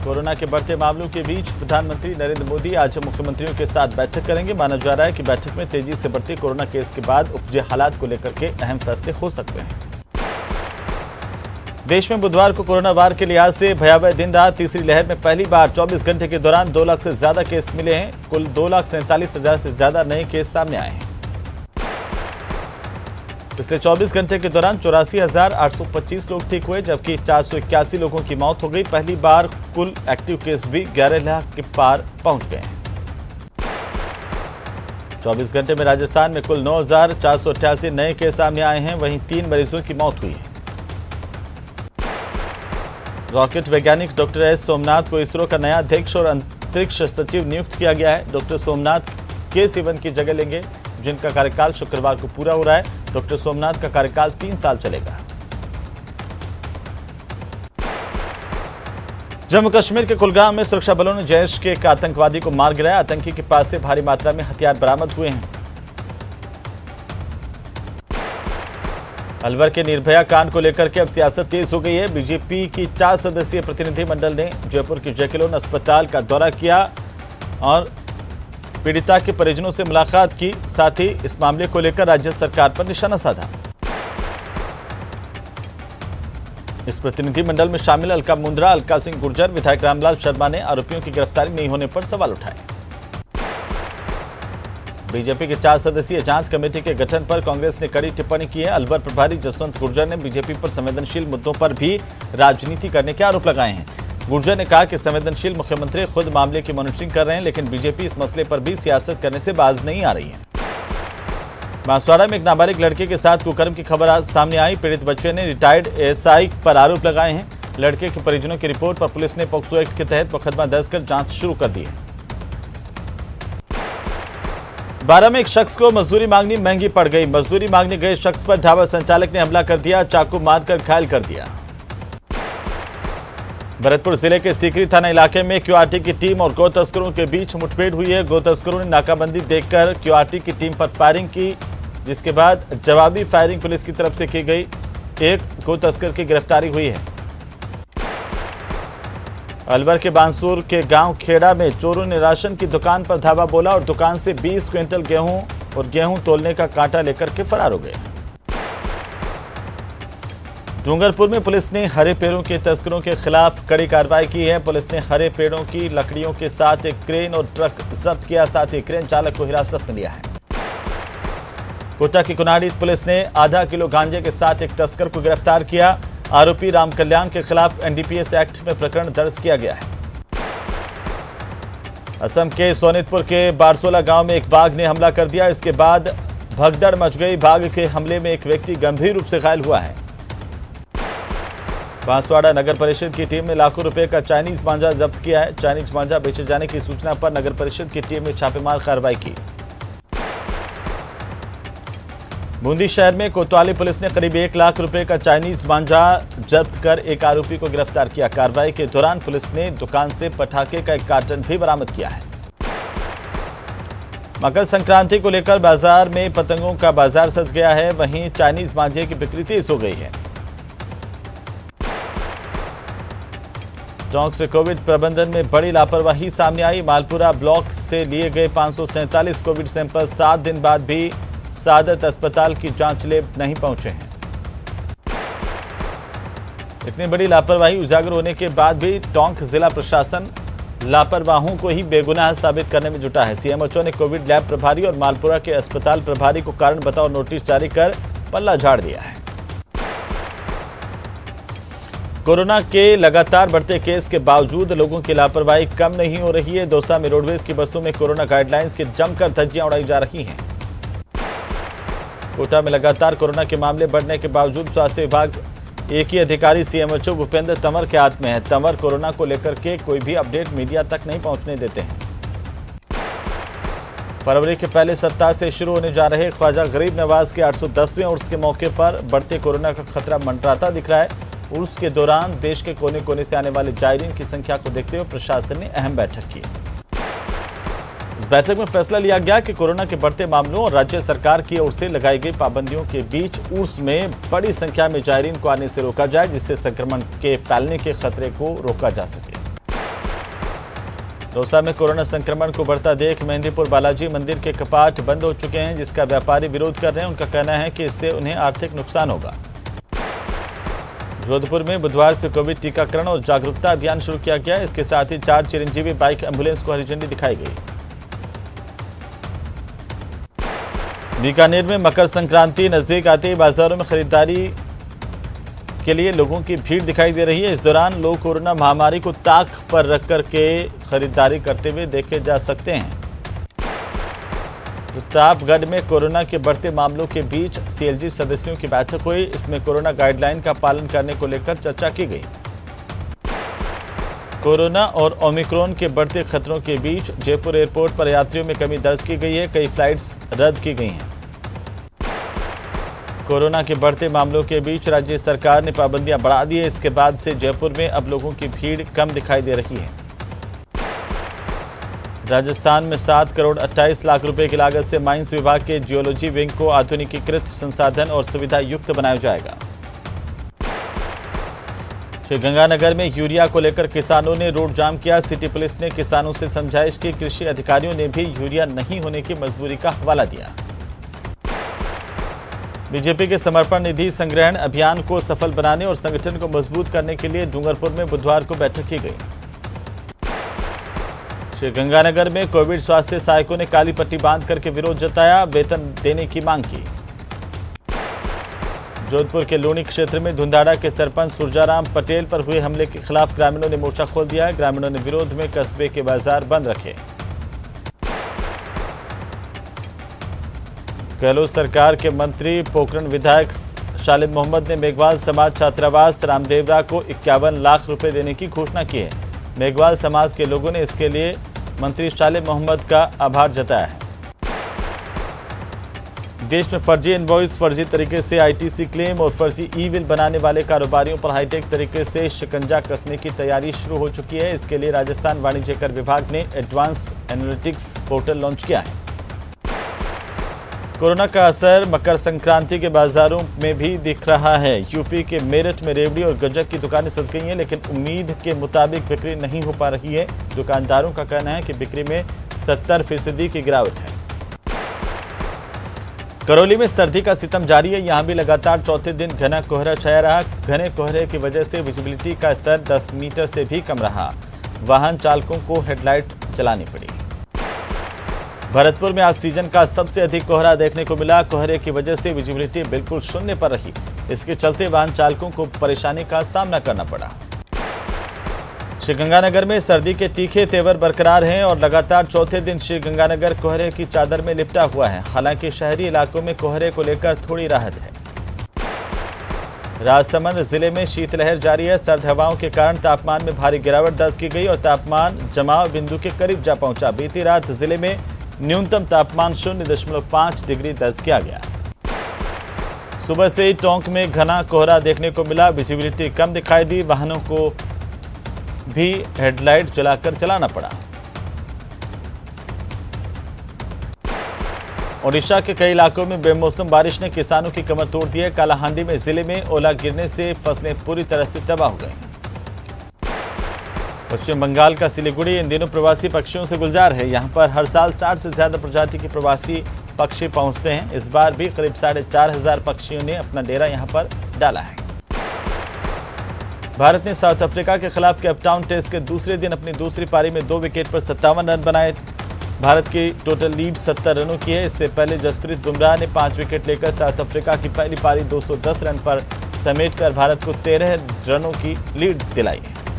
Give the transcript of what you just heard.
Corona के बढ़ते मामलों के बीच प्रधानमंत्री नरेंद्र मोदी आज मुख्यमंत्रियों के साथ बैठक करेंगे। माना जा रहा है कि बैठक में तेजी से बढ़ते कोरोना केस के बाद उपजे हालात को लेकर के अहम फैसले हो सकते हैं। देश में बुधवार को कोरोना वार के लिहाज से भयावह दिन रहा। तीसरी लहर में पहली बार 24 घंटे के दौरान 2 लाख से ज्यादा केस मिले हैं। कुल 2,47,000 से ज्यादा नए केस सामने आए हैं। पिछले 24 घंटे के दौरान 84,825 लोग ठीक हुए, जबकि 481 लोगों की मौत हो गई। पहली बार कुल एक्टिव केस भी 11 लाख के पार पहुंच गए हैं। 24 घंटे में राजस्थान में कुल 9,488 नए केस सामने आए हैं, वहीं 3 मरीजों की मौत हुई है। रॉकेट वैज्ञानिक डॉक्टर एस सोमनाथ को इसरो का नया अध्यक्ष और अंतरिक्ष सचिव नियुक्त किया गया है। डॉक्टर सोमनाथ के सिवन की जगह लेंगे, जिनका कार्यकाल शुक्रवार को पूरा हो रहा है। डॉक्टर सोमनाथ का कार्यकाल 3 साल चलेगा। जम्मू कश्मीर के कुलगाम में सुरक्षा बलों ने जैश के एक आतंकवादी को मार गिराया। आतंकी के पास से भारी मात्रा में हथियार बरामद हुए हैं। अलवर के निर्भया कांड को लेकर के अब सियासत तेज हो गई है। बीजेपी की 4 सदस्यीय प्रतिनिधिमंडल ने जयपुर के जैकिलोन अस्पताल का दौरा किया और पीड़िता के परिजनों से मुलाकात की। साथ ही इस मामले को लेकर राज्य सरकार पर निशाना साधा। इस प्रतिनिधिमंडल में शामिल अलका मुंद्रा, अलका सिंह गुर्जर, विधायक रामलाल शर्मा ने आरोपियों की गिरफ्तारी नहीं होने पर सवाल उठाए। बीजेपी के 4 सदस्यीय जांच कमेटी के गठन पर कांग्रेस ने कड़ी टिप्पणी की है। अलवर प्रभारी जसवंत गुर्जर ने बीजेपी पर संवेदनशील मुद्दों पर भी राजनीति करने के आरोप लगाए हैं। गुर्जर ने कहा कि संवेदनशील मुख्यमंत्री खुद मामले की मॉनिटरिंग कर रहे हैं, लेकिन बीजेपी इस मसले पर भी सियासत करने से बाज नहीं आ रही है। बांसवाड़ा में एक नाबालिग लड़के के साथ कुकर्म की खबर आज सामने आई। पीड़ित बच्चे ने रिटायर्ड एएसआई पर आरोप लगाए हैं। लड़के के परिजनों की रिपोर्ट पर पुलिस ने पॉक्सो एक्ट के तहत मुकदमा दर्ज कर जांच शुरू कर दी है। 12 में एक शख्स को मजदूरी मांगनी महंगी पड़ गई। मजदूरी मांगने गए शख्स पर ढाबा संचालक ने हमला कर दिया, चाकू मारकर घायल कर दिया। भरतपुर जिले के सीकरी थाना इलाके में क्यूआरटी की टीम और गो तस्करों के बीच मुठभेड़ हुई है। गो तस्करों ने नाकाबंदी देखकर क्यूआरटी की टीम पर फायरिंग की, जिसके बाद जवाबी फायरिंग पुलिस की तरफ से की गई। एक गो तस्कर की गिरफ्तारी हुई है। अलवर के बांसुर के गांव खेड़ा में चोरों ने राशन की दुकान पर धावा बोला और दुकान से 20 क्विंटल गेहूं और गेहूं तोलने का कांटा लेकर के फरार हो गए। डूंगरपुर में पुलिस ने हरे पेड़ों के तस्करों के खिलाफ कड़ी कार्रवाई की है। पुलिस ने हरे पेड़ों की लकड़ियों के साथ एक क्रेन और ट्रक जब्त किया, साथ ही क्रेन चालक को हिरासत में लिया है। कोटा की कुनाड़ी पुलिस ने आधा किलो गांजे के साथ एक तस्कर को गिरफ्तार किया। आरोपी राम कल्याण के खिलाफ एनडीपीएस एक्ट में प्रकरण दर्ज किया गया है। असम के सोनितपुर के बारसोला गांव में एक बाघ ने हमला कर दिया। इसके बाद भगदड़ मच गई। बाघ के हमले में एक व्यक्ति गंभीर रूप से घायल हुआ है। बांसवाड़ा नगर परिषद की टीम ने लाखों रुपए का चाइनीज मांझा जब्त किया है। चाइनीज मांझा बेचे जाने की सूचना पर नगर परिषद की टीम ने छापेमार कार्रवाई की। बूंदी शहर में कोतवाली पुलिस ने करीब 1 लाख रुपए का चाइनीज मांझा जब्त कर एक आरोपी को गिरफ्तार किया। कार्रवाई के दौरान पुलिस ने दुकान से पटाखे का एक कार्टन भी बरामद किया है। मकर संक्रांति को लेकर बाजार में पतंगों का बाजार सज गया है, वहीं चाइनीज मांझे की बिक्री तेज हो गई है। टोंक से कोविड प्रबंधन में बड़ी लापरवाही सामने आई। मालपुरा ब्लॉक से लिए गए 547 कोविड सैंपल 7 दिन बाद भी सादत अस्पताल की जांच लैब नहीं पहुंचे हैं। इतनी बड़ी लापरवाही उजागर होने के बाद भी टोंक जिला प्रशासन लापरवाहों को ही बेगुनाह साबित करने में जुटा है। सीएमएचओ ने कोविड लैब प्रभारी और मालपुरा के अस्पताल प्रभारी को कारण बताओ नोटिस जारी कर पल्ला झाड़ दिया है। कोरोना के लगातार बढ़ते केस के बावजूद लोगों की लापरवाही कम नहीं हो रही है। दौसा में रोडवेज की बसों में कोरोना गाइडलाइंस की जमकर धज्जियां उड़ाई जा रही हैं। कोटा में लगातार कोरोना के मामले बढ़ने के बावजूद स्वास्थ्य विभाग एक ही अधिकारी सीएमएचओ भूपेंद्र तंवर के हाथ में है। तंवर कोरोना को लेकर के कोई भी अपडेट मीडिया तक नहीं पहुंचने देते हैं। फरवरी के पहले सप्ताह से शुरू होने जा रहे ख्वाजा गरीब नवाज के 810वें उर्स के मौके पर बढ़ते कोरोना का खतरा मंडराता दिख रहा है। उर्स के दौरान देश के कोने कोने से आने वाले जायरीन की संख्या को देखते हुए प्रशासन ने अहम बैठक की। इस बैठक में फैसला लिया गया कि कोरोना के बढ़ते मामलों और राज्य सरकार की ओर से लगाई गई पाबंदियों के बीच उर्स में बड़ी संख्या में जायरीन को आने से रोका जाए, जिससे संक्रमण के फैलने के खतरे को रोका जा सके। दौसा में कोरोना संक्रमण को बढ़ता देख मेहंदीपुर बालाजी मंदिर के कपाट बंद हो चुके हैं, जिसका व्यापारी विरोध कर रहे हैं। उनका कहना है कि इससे उन्हें आर्थिक नुकसान होगा। जोधपुर में बुधवार से कोविड टीकाकरण और जागरूकता अभियान शुरू किया गया। इसके साथ ही 4 चिरंजीवी बाइक एम्बुलेंस को हरी झंडी दिखाई गई। बीकानेर में मकर संक्रांति नजदीक आते ही बाजारों में खरीदारी के लिए लोगों की भीड़ दिखाई दे रही है। इस दौरान लोग कोरोना महामारी को ताक पर रख कर के खरीदारी करते हुए देखे जा सकते हैं। प्रतापगढ़ में कोरोना के बढ़ते मामलों के बीच सीएलजी सदस्यों की बैठक हुई। इसमें कोरोना गाइडलाइन का पालन करने को लेकर चर्चा की गई। कोरोना और ओमिक्रॉन के बढ़ते खतरों के बीच जयपुर एयरपोर्ट पर यात्रियों में कमी दर्ज की गई है। कई फ्लाइट्स रद्द की गई हैं। कोरोना के बढ़ते मामलों के बीच राज्य सरकार ने पाबंदियां बढ़ा दी है। इसके बाद से जयपुर में अब लोगों की भीड़ कम दिखाई दे रही है। राजस्थान में 7 करोड़ 28 लाख रुपए की लागत से माइंस विभाग के जियोलॉजी विंग को आधुनिकीकृत संसाधन और सुविधा युक्त बनाया जाएगा। श्रीगंगानगर में यूरिया को लेकर किसानों ने रोड जाम किया। सिटी पुलिस ने किसानों से समझाइश की। कृषि अधिकारियों ने भी यूरिया नहीं होने की मजबूरी का हवाला दिया। बीजेपी के समर्पण निधि संग्रहण अभियान को सफल बनाने और संगठन को मजबूत करने के लिए डूंगरपुर में बुधवार को बैठक की गई। श्रीगंगानगर में कोविड स्वास्थ्य सहायकों ने काली पट्टी बांध करके विरोध जताया, वेतन देने की मांग की। जोधपुर के लूणी क्षेत्र में धुंधाड़ा के सरपंच सुरजाराम पटेल पर हुए हमले के खिलाफ ग्रामीणों ने मोर्चा खोल दिया। ग्रामीणों ने विरोध में कस्बे के बाजार बंद रखे। गहलोत सरकार के मंत्री पोखरण विधायक शालिम मोहम्मद ने मेघवाल समाज छात्रावास रामदेवरा को 51 लाख रुपए देने की घोषणा की है। मेघवाल समाज के लोगों ने इसके लिए मंत्री शालिम मोहम्मद का आभार जताया है। देश में फर्जी इनवॉइस, फर्जी तरीके से आईटीसी क्लेम और फर्जी ई-बिल बनाने वाले कारोबारियों पर हाईटेक तरीके से शिकंजा कसने की तैयारी शुरू हो चुकी है। इसके लिए राजस्थान वाणिज्य कर विभाग ने एडवांस एनालिटिक्स पोर्टल लॉन्च किया है। कोरोना का असर मकर संक्रांति के बाजारों में भी दिख रहा है। यूपी के मेरठ में रेवड़ी और गज्जक की दुकानें सज गई हैं, लेकिन उम्मीद के मुताबिक बिक्री नहीं हो पा रही है। दुकानदारों का कहना है कि बिक्री में 70% की गिरावट है। करौली में सर्दी का सितम जारी है। यहां भी लगातार चौथे दिन घना कोहरा छाया रहा। घने कोहरे की वजह से विजिबिलिटी का स्तर 10 मीटर से भी कम रहा। वाहन चालकों को हेडलाइट जलानी पड़ी। भरतपुर में आज सीजन का सबसे अधिक कोहरा देखने को मिला। कोहरे की वजह से विजिबिलिटी बिल्कुल शून्य पर रही। इसके चलते वाहन चालकों को परेशानी का सामना करना पड़ा। श्रीगंगानगर में सर्दी के तीखे तेवर बरकरार हैं और लगातार चौथे दिन श्रीगंगानगर कोहरे की चादर में लिपटा हुआ है। हालांकि शहरी इलाकों में कोहरे को लेकर थोड़ी राहत है। राजसमंद जिले में शीतलहर जारी है। सर्द हवाओं के कारण तापमान में भारी गिरावट दर्ज की गई और तापमान जमाव बिंदु के करीब जा पहुंचा। बीती रात जिले में न्यूनतम तापमान 0.5 डिग्री दर्ज किया गया। सुबह से ही टोंक में घना कोहरा देखने को मिला। विजिबिलिटी कम दिखाई दी। वाहनों को भी हेडलाइट जलाकर चलाना पड़ा। ओडिशा के कई इलाकों में बेमौसम बारिश ने किसानों की कमर तोड़ दी है। कालाहांडी में जिले में ओला गिरने से फसलें पूरी तरह से तबाह हो गई। पश्चिम बंगाल का सिलीगुड़ी इन दिनों प्रवासी पक्षियों से गुलजार है। यहां पर हर साल 60 से ज्यादा प्रजाति के प्रवासी पक्षी पहुंचते हैं। इस बार भी करीब 4,500 पक्षियों ने अपना डेरा यहां पर डाला है। भारत ने साउथ अफ्रीका के खिलाफ केपटाउन टेस्ट के दूसरे दिन अपनी दूसरी पारी में 2 विकेट पर 57 रन बनाए। भारत की टोटल लीड 70 रनों की है। इससे पहले जसप्रीत बुमराह ने 5 विकेट लेकर साउथ अफ्रीका की पहली पारी 210 रन पर समेटकर भारत को 13 रनों की लीड दिलाई है।